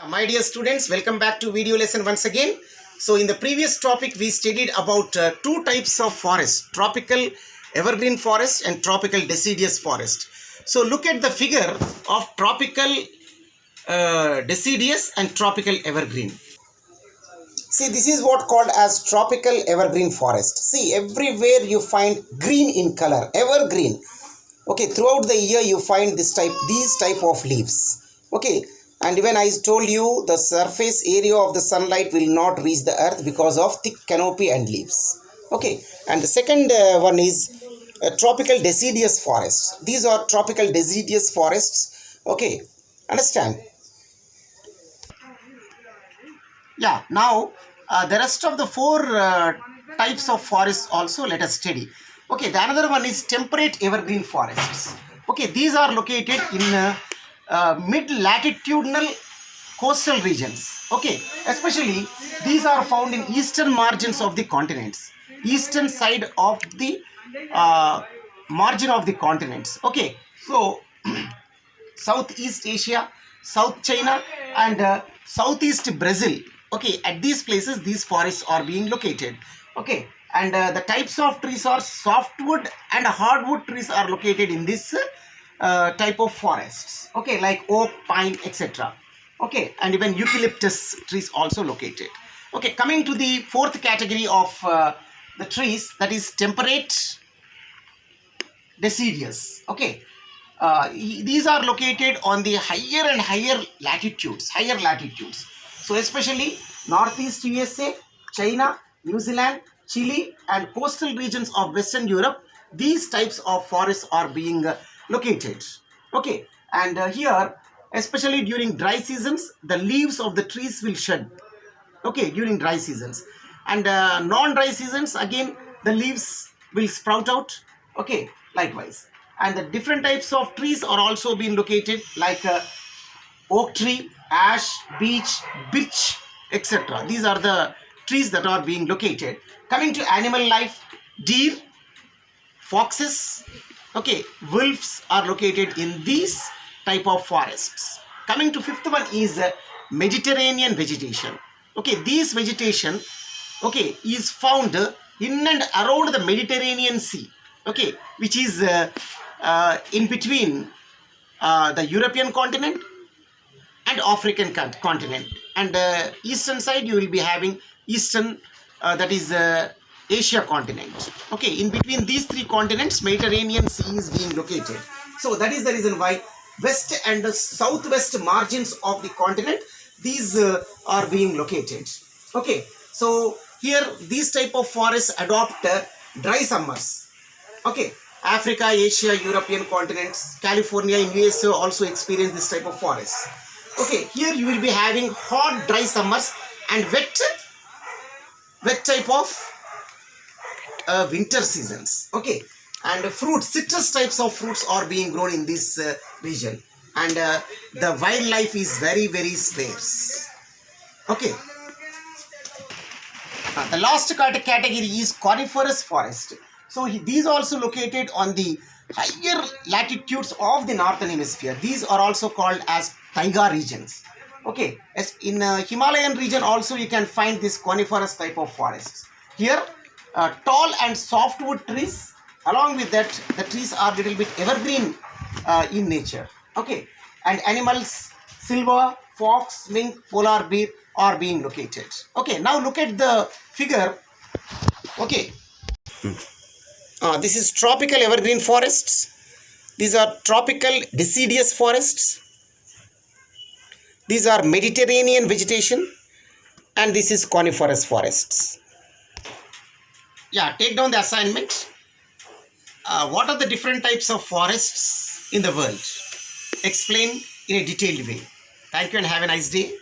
My dear students, welcome back to video lesson once again. So in the previous topic we studied about two types of forest, tropical evergreen forest and tropical deciduous forest. So look at the figure of tropical deciduous and tropical evergreen. See, this is what called as tropical evergreen forest. See, everywhere you find green in color, evergreen. Okay, throughout the year you find these type of leaves. Okay, and when I told you the surface area of the sunlight will not reach the earth because of thick canopy and leaves. Okay, and the second one is tropical deciduous forest. These are tropical deciduous forests. Okay, understand? Yeah, now the rest of the four types of forests also let us study. Okay, the another one is temperate evergreen forests. Okay, these are located in mid-latitudinal coastal regions. Okay, especially these are found in eastern margins of the continents, eastern side of the margin of the continents. Okay, so Southeast Asia, South China and Southeast Brazil. Okay, at these places these forests are being located. Okay, and the types of trees are softwood and hardwood trees are located in this type of forests. Okay, like oak, pine, etc. Okay, and even eucalyptus trees also located. Okay, coming to the fourth category of the trees, that is temperate deciduous. Okay, these are located on the higher and higher latitudes, So especially Northeast USA, China, New Zealand, Chile and coastal regions of Western Europe, these types of forests are being located. Okay, and here especially during dry seasons the leaves of the trees will shed. Okay, during dry seasons, and non-dry seasons again the leaves will sprout out. Okay, likewise, and the different types of trees are also being located like oak tree, ash, beech, birch, etc. These are the trees that are being located. Coming to animal life, deer, foxes, okay, wolves are located in these type of forests. Coming to fifth one is Mediterranean vegetation. Okay, this vegetation, okay, is found in and around the Mediterranean Sea. Okay, which is in between the European continent and African continent, and eastern side you will be having eastern that is Asia continent. Okay, in between these three continents Mediterranean Sea is being located. So that is the reason why west and southwest margins of the continent these are being located. Okay, so here these type of forests adopt dry summers. Okay, Africa, Asia, European continents, California in USA also experience this type of forests. Okay, here you will be having hot dry summers and wet type of winter seasons. Okay, and fruits, citrus types of fruits are being grown in this region, and the wildlife is very sparse. Okay, the last category is coniferous forest. So these also located on the higher latitudes of the northern hemisphere. These are also called as taiga regions. Okay, as in Himalayan region also you can find this coniferous type of forests. Here tall and softwood trees, along with that the trees are little bit evergreen in nature. Okay, and animals, silver, fox, mink, polar bear are being located. Okay, now look at the figure. Okay, this is tropical evergreen forests. These are tropical deciduous forests. These are Mediterranean vegetation, and this is coniferous forests. Yeah, take down the assignment. What are the different types of forests in the world? Explain in a detailed way. Thank you and have a nice day.